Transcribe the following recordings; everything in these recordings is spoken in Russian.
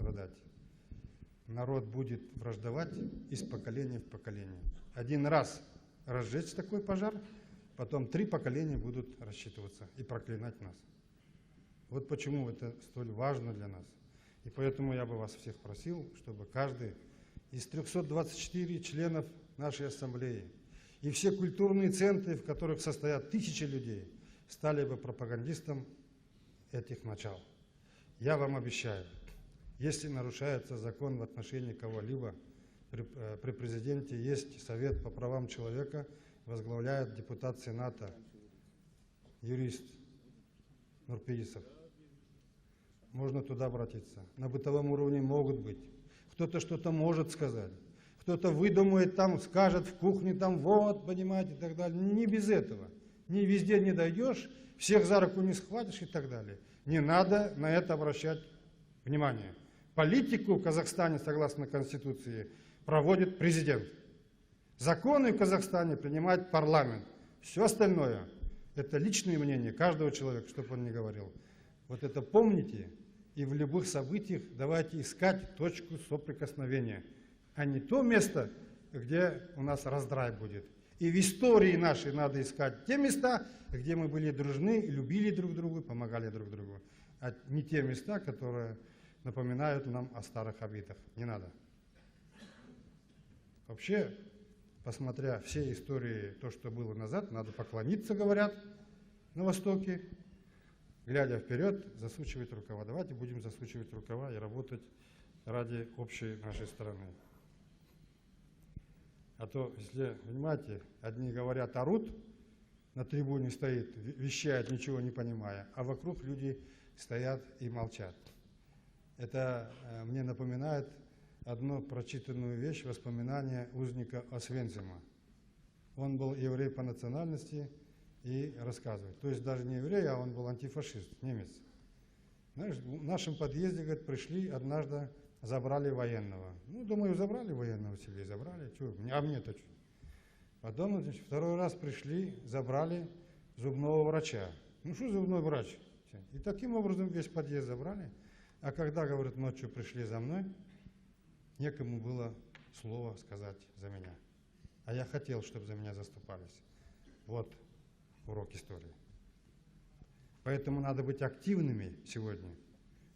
страдать. Народ будет враждовать из поколения в поколение. Один раз разжечь такой пожар, потом 3 поколения будут рассчитываться и проклинать нас. Вот почему это столь важно для нас. И поэтому я бы вас всех просил, чтобы каждый из 324 членов нашей ассамблеи и все культурные центры, в которых состоят тысячи людей, стали бы пропагандистом этих начал. Я вам обещаю, если нарушается закон в отношении кого-либо, при президенте есть Совет по правам человека, возглавляет депутат Сената, юрист Нурпеисов. Можно туда обратиться. На бытовом уровне могут быть. Кто-то что-то может сказать. Кто-то выдумает там, скажет в кухне, там вот, понимаете, и так далее. Не без этого. Ни везде не дойдешь, всех за руку не схватишь и так далее. Не надо на это обращать внимание. Политику в Казахстане, согласно Конституции, проводит президент. Законы в Казахстане принимает парламент. Все остальное – это личное мнение каждого человека, чтобы он не говорил. Вот это помните, и в любых событиях давайте искать точку соприкосновения, а не то место, где у нас раздрай будет. И в истории нашей надо искать те места, где мы были дружны, любили друг друга, помогали друг другу, а не те места, которые напоминают нам о старых обидах. Не надо. Вообще, посмотря все истории, то, что было назад, надо поклониться, говорят, на Востоке, глядя вперед, засучивать рукава. Давайте будем засучивать рукава и работать ради общей нашей страны. А то, если, понимаете, одни говорят, орут, на трибуне стоит, вещает, ничего не понимая, а вокруг люди стоят и молчат. Это мне напоминает одну прочитанную вещь, воспоминание узника Освенцима. Он был еврей по национальности и рассказывает. То есть даже не еврей, а он был антифашист, немец. Знаешь, в нашем подъезде, говорит, пришли однажды, забрали военного. Ну, думаю, забрали военного себе, забрали. Чё? А мне-то что? Потом, значит, второй раз пришли, забрали зубного врача. Ну, что зубной врач? И таким образом весь подъезд забрали. А когда, говорит, ночью пришли за мной, некому было слово сказать за меня. А я хотел, чтобы за меня заступались. Вот урок истории. Поэтому надо быть активными сегодня,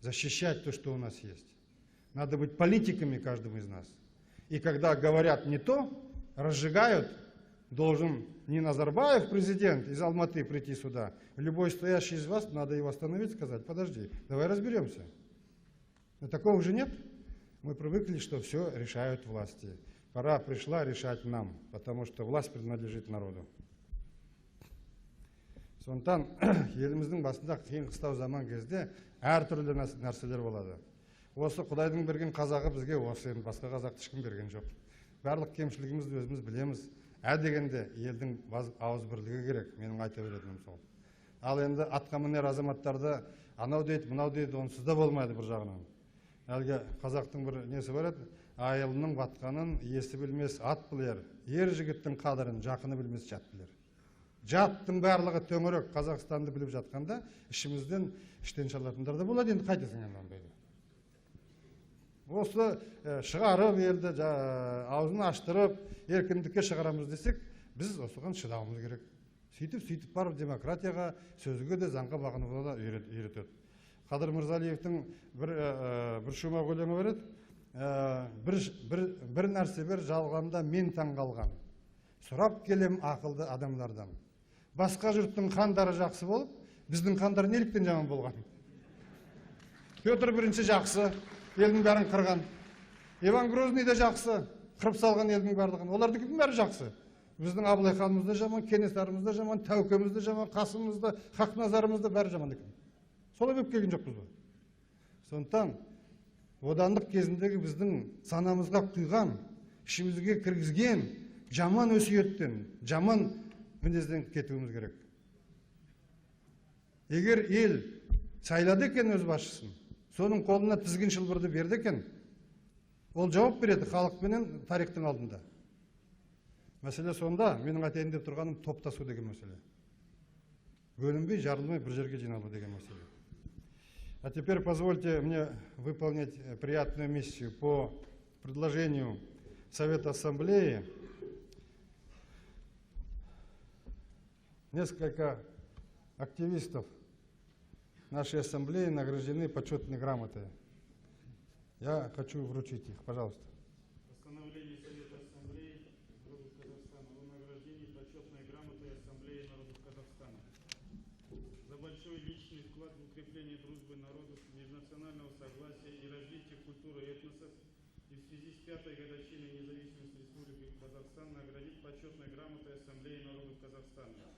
защищать то, что у нас есть. Надо быть политиками каждому из нас. И когда говорят не то, разжигают, должен не Назарбаев, президент, из Алматы прийти сюда. Любой стоящий из вас, надо его остановить, сказать, подожди, давай разберемся. Но такого же нет. Мы привыкли, что все решают власти. Пора пришла решать нам, потому что власть принадлежит народу. Сондықтан еліміздің басында қиын қыстау заман кезде әртүрлі нәрселер болады. Осы Құдайдың берген қазағы бізге осы, енді басқа қазақты ешкім берген жоқ. Барлық кемшілігімізді өзіміз білеміз. Ә дегенде елдің ауызбірлігі керек, менің айта беретінім сол. Ал енді атқа мінер азаматтарды анау дейді, мынау дейді, онсыз да болмайды бір жағынан. Әлгі қазақтың бір несі бар еді, айылының батқанын есі білмес ат білер, ер жігіттің қадірін жақыны білмес жат білер. Жаттың барлығы төңірек Қазақстанды біліп жатқанда, ішімізден іштен шалатындар да болады, енді қайтесің енді ондайды. Осы шығарып елді, аузын аштырып, еркіндікке шығарамыз десек, біз осыған шыдауымыз керек. Сөйтіп барып демократияға, сөзге де, заңға бағынуға да үйретеді. Қадыр Мырзалиевтің бір шумақ өлеңі бар еді. Бір нәрсе бір жалғанда мен таңғалған. Сұрап келем ақылды адамдардан. Басқа жұрттың хандары жақсы болып, біздің хандар неліктен жаман болған? Петр бірінші жақсы, елдің бәрін қырған. Иван Грозный да жақсы, қырып салған елдің барлығын. Олардікінің бәрі жақсы. Біздің Абылай ханымыз да жаман, Кенесарымыз да жаман, Тәукеміз де жаман, Қасымыз да, Хақназарымыз да бәрі жаман екен. Солай болып келген жоқпыз ба? Сондықтан бодандық кезіндегі біздің санамызға құйған, ішімізге кіргізген жаман өсиеттен, жаман мінезден кетуіміз керек. Егер ел сайлады екен өз басшысын, соның қолына тізгін шылбырды берді екен, ол жауап береді халықпенен тарихтың алдында. Мәселе сонда, менің айтайын деп тұрғаным топтасу деген мәселе. Бөлінбей, жарылмай бір жерге жиналу деген мәселе. А теперь позвольте мне выполнить приятную миссию по предложению Совета Ассамблеи. Несколько активистов нашей Ассамблеи награждены почетной грамотой. Я хочу вручить их, пожалуйста. Постановление Совета Ассамблеи народов Казахстана о награждении почетной грамотой Ассамблеи народов Казахстана за большой личный вклад в укрепление дружбы народов, межнационального согласия и развития культуры этносов и в связи с 5-й годовщиной независимости Республики Казахстан наградить почетной грамотой Ассамблеи народов Казахстана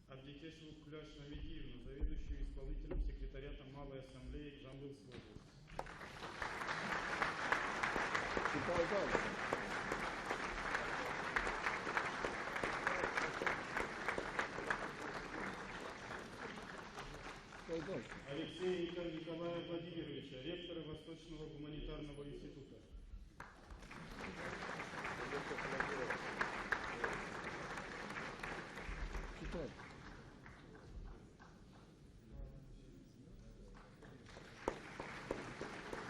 Абдикешеву Куляш Намедиевну, заведующую исполнительным секретариатом Малой Ассамблеи Жамбылской области. Алексея Николая Владимировича, ректора Восточного гуманитарного института.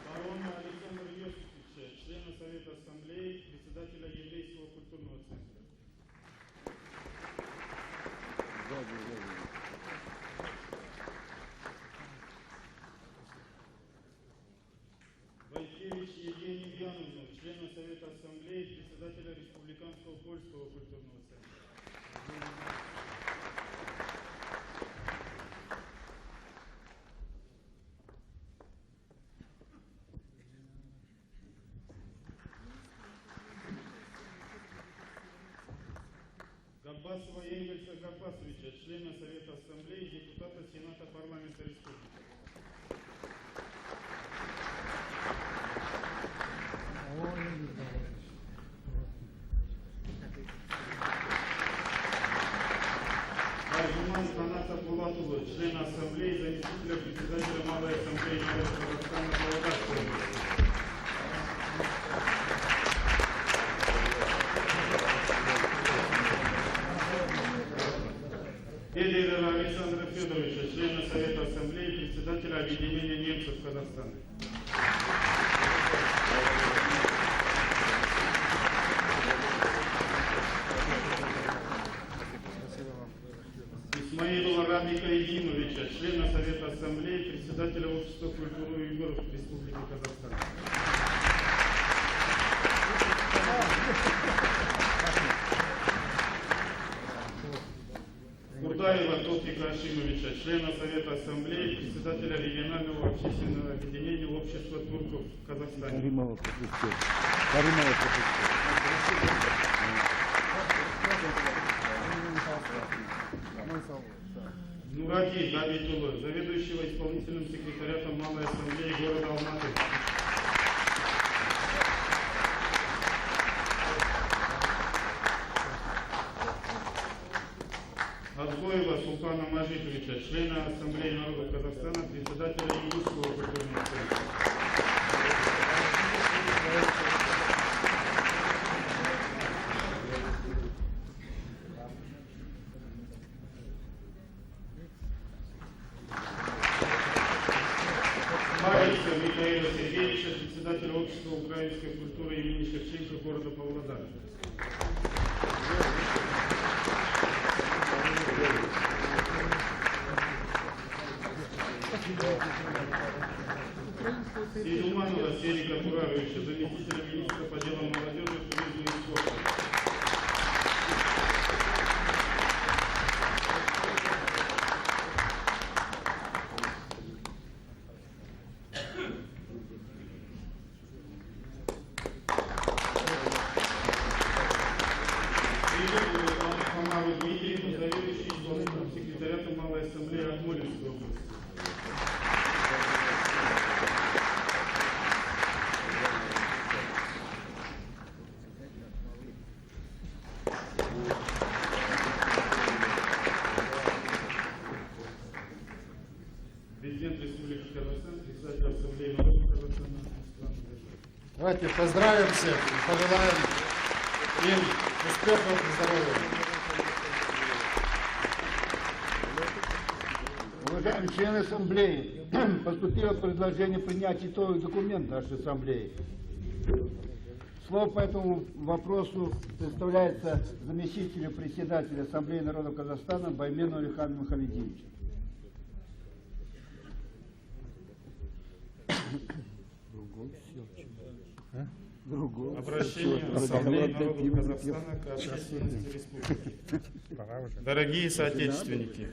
Барона Александра Йосифовича, члена Совета Ассамблеи, председателя Еврейского культурного центра. Войткевич Евгению Яновну, члена Совета Ассамблеи, председателя Республиканского польского культурного центра. Габбасова Энгельса Габбасовича, члена Совета Ассамблеи, депутата Сената Парламента Республики. Арзуман Ханата Булатова, члена Ассамблеи, заместителя председателя Малой Ассамблеи народов Казахстана Павлодарской области. Федорова Александра Федоровича, члена Совета Ассамблеи, председателя Объединения немцев Казахстана. Исмаилова Рамика Едимовича, члена Совета Ассамблеи, председателя Общества культуры уйгуров Республики Казахстан. Курдаева Тофика Ашимовича, члена Совета Ассамблеи, председателя регионального общественного объединения Общества турков в Казахстане. Нуради Давитулы, заведующего исполнительным секретариатом Малой Ассамблеи города Алматы. Адзоева Султана Мажитовича, члена Ассамблеи народов Казахстана, председателя Ингушского культурного центра. Бориса Михаила Сергеевича, председателя Общества украинской культуры имени Шевченко города Павлодара. Сидуманова Серика Тураровича, заместителя министра по делам молодежи, туризма и спорта. Хамару Дмитриевну, заведующий исполнительным секретариатом Малой Ассамблеи Акмолинской области. Президент Республики Казахстан, председатель Ассамблеи народов Казахстана. Давайте поздравим всех, пожелаем им успехов и здоровья. Уважаемые члены Ассамблеи, поступило предложение принять итоговый документ нашей Ассамблеи. Слово по этому вопросу представляется заместителю председателя Ассамблеи народов Казахстана Баймену Алихану Мухаммедиевичу. Обращение Ассамблеи народов Казахстана к общественности республики. Пора уже. Дорогие соотечественники,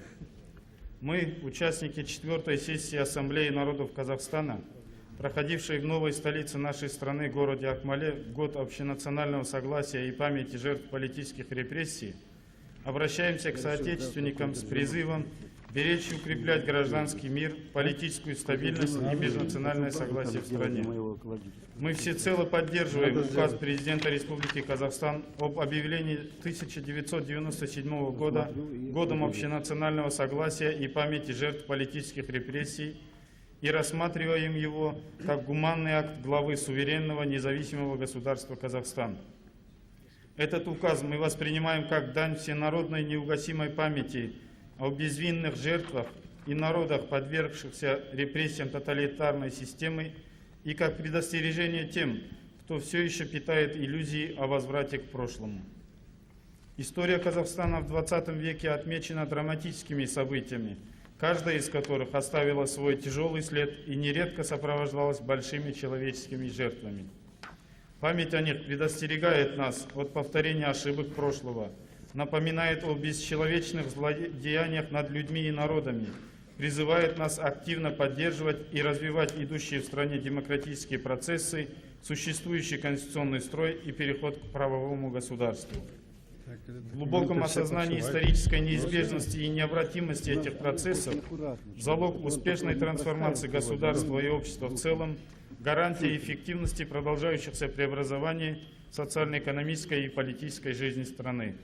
мы, участники 4-й сессии Ассамблеи народов Казахстана, проходившей в новой столице нашей страны, городе Акмале, в год общенационального согласия и памяти жертв политических репрессий, обращаемся к соотечественникам с призывом беречь и укреплять гражданский мир, политическую стабильность и межнациональное согласие в стране. Мы всецело поддерживаем указ президента Республики Казахстан об объявлении 1997 года годом общенационального согласия и памяти жертв политических репрессий и рассматриваем его как гуманный акт главы суверенного независимого государства Казахстан. Этот указ мы воспринимаем как дань всенародной неугасимой памяти о безвинных жертвах и народах, подвергшихся репрессиям тоталитарной системы, и как предостережение тем, кто все еще питает иллюзии о возврате к прошлому. История Казахстана в 20 веке отмечена драматическими событиями, каждая из которых оставила свой тяжелый след и нередко сопровождалась большими человеческими жертвами. Память о них предостерегает нас от повторения ошибок прошлого, напоминает о бесчеловечных злодеяниях над людьми и народами, призывает нас активно поддерживать и развивать идущие в стране демократические процессы, существующий конституционный строй и переход к правовому государству. В глубоком осознании исторической неизбежности и необратимости этих процессов залог успешной трансформации государства и общества в целом, гарантия эффективности продолжающихся преобразований в социально-экономической и политической жизни страны.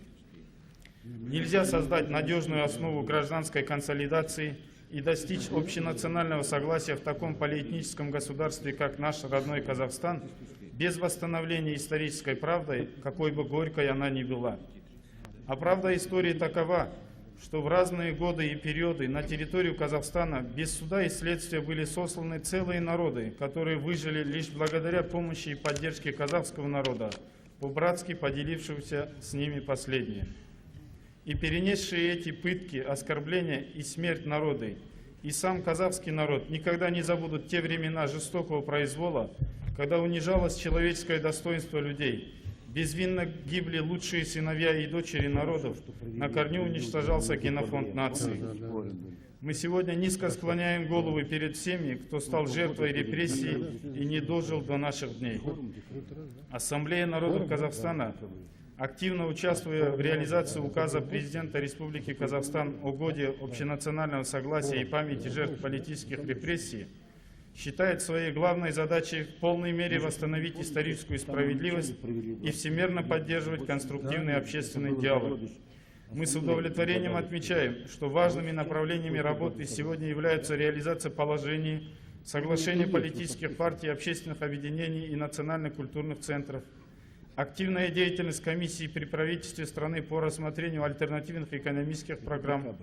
Нельзя создать надежную основу гражданской консолидации и достичь общенационального согласия в таком полиэтническом государстве, как наш родной Казахстан, без восстановления исторической правды, какой бы горькой она ни была. А правда истории такова, что в разные годы и периоды на территорию Казахстана без суда и следствия были сосланы целые народы, которые выжили лишь благодаря помощи и поддержке казахского народа, по-братски поделившегося с ними последнее. И перенесшие эти пытки, оскорбления и смерть народы, и сам казахский народ никогда не забудут те времена жестокого произвола, когда унижалось человеческое достоинство людей, безвинно гибли лучшие сыновья и дочери народов, на корню уничтожался генофонд нации. Мы сегодня низко склоняем головы перед всеми, кто стал жертвой репрессий и не дожил до наших дней. Ассамблея народов Казахстана, активно участвуя в реализации указа президента Республики Казахстан о годе общенационального согласия и памяти жертв политических репрессий, считает своей главной задачей в полной мере восстановить историческую справедливость и всемерно поддерживать конструктивный общественный диалог. Мы с удовлетворением отмечаем, что важными направлениями работы сегодня являются реализация положений, соглашения политических партий, общественных объединений и национально-культурных центров, активная деятельность комиссии при правительстве страны по рассмотрению альтернативных экономических программ,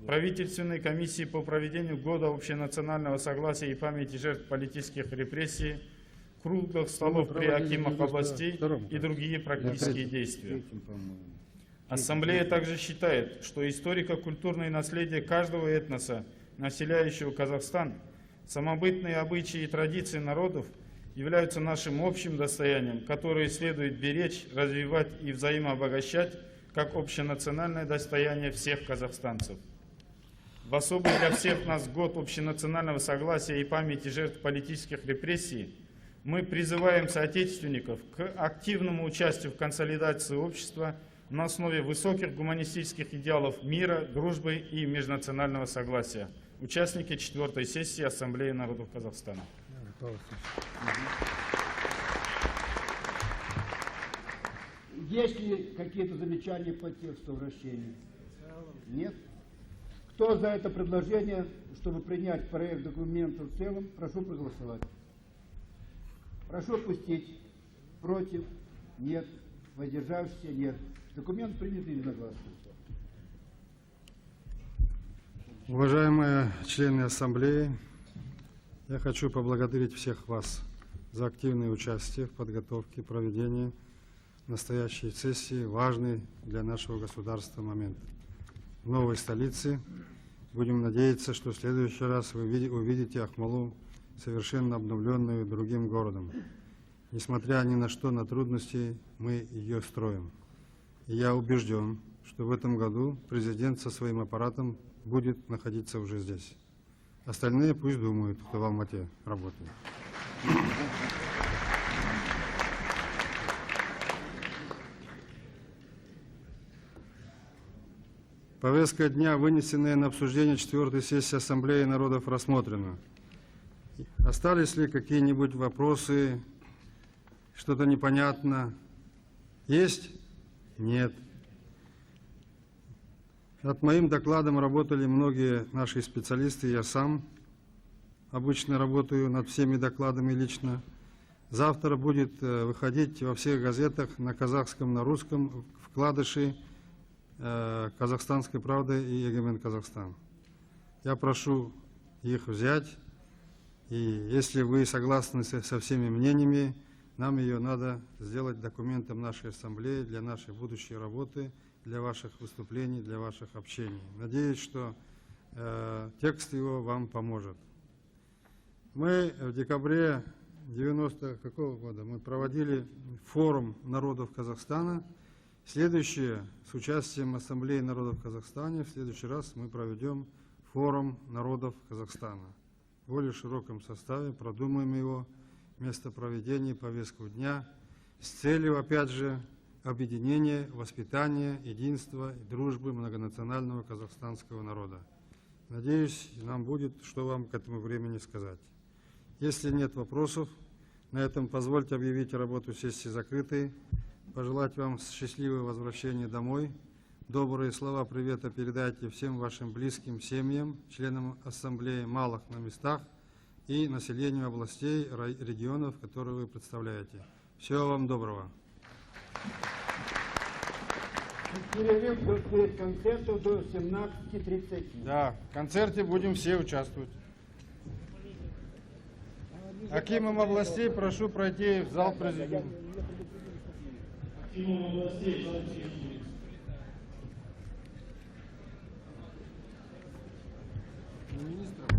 правительственной комиссии по проведению года общенационального согласия и памяти жертв политических репрессий, круглых столов при акимах областей и другие практические действия. Ассамблея также считает, что историко-культурное наследие каждого этноса, населяющего Казахстан, самобытные обычаи и традиции народов являются нашим общим достоянием, которое следует беречь, развивать и взаимообогащать как общенациональное достояние всех казахстанцев. В особый для всех нас год общенационального согласия и памяти жертв политических репрессий мы призываем соотечественников к активному участию в консолидации общества на основе высоких гуманистических идеалов мира, дружбы и межнационального согласия. Участники 4-й сессии Ассамблеи народов Казахстана. Есть ли какие-то замечания по тексту вращения? Нет? Кто за это предложение, чтобы принять проект документа в целом, прошу проголосовать. Прошу пустить. Против? Нет. Воздержавшихся? Нет. Документ принят единогласно. Уважаемые члены Ассамблеи, я хочу поблагодарить всех вас за активное участие в подготовке и проведении настоящей сессии, важный для нашего государства момент. В новой столице будем надеяться, что в следующий раз вы увидите Ахмолу совершенно обновленную другим городом. Несмотря ни на что, на трудности, мы ее строим. И я убежден, что в этом году президент со своим аппаратом будет находиться уже здесь. Остальные пусть думают, кто в Алмате работает. Повестка дня, вынесенная на обсуждение 4-й сессии Ассамблеи народов, рассмотрена. Остались ли какие-нибудь вопросы, что-то непонятно? Есть? Нет. Над моим докладом работали многие наши специалисты, я сам обычно работаю над всеми докладами лично. Завтра будет выходить во всех газетах на казахском, на русском вкладыши «Казахстанской правды» и «Егемен Казахстан». Я прошу их взять, и если вы согласны со всеми мнениями, нам ее надо сделать документом нашей Ассамблеи для нашей будущей работы, для ваших выступлений, для ваших общений. Надеюсь, что текст его вам поможет. Мы в декабре 90-го года мы проводили форум народов Казахстана. Следующее, с участием Ассамблеи народов Казахстана, в следующий раз мы проведем форум народов Казахстана. В более широком составе продумаем его, место проведения, повестку дня, с целью, опять же, объединения, воспитания, единства и дружбы многонационального казахстанского народа. Надеюсь, нам будет, что вам к этому времени сказать. Если нет вопросов, на этом позвольте объявить работу сессии закрытой, пожелать вам счастливого возвращения домой. Добрые слова привета передайте всем вашим близким семьям, членам Ассамблеи малых на местах и населению областей, регионов, которые вы представляете. Всего вам доброго. Перерыв был перед концертом до 17:30. Да, в концерте будем все участвовать. Акимом областей прошу пройти в зал президиума. Акимом областей, зал президиума. Министром.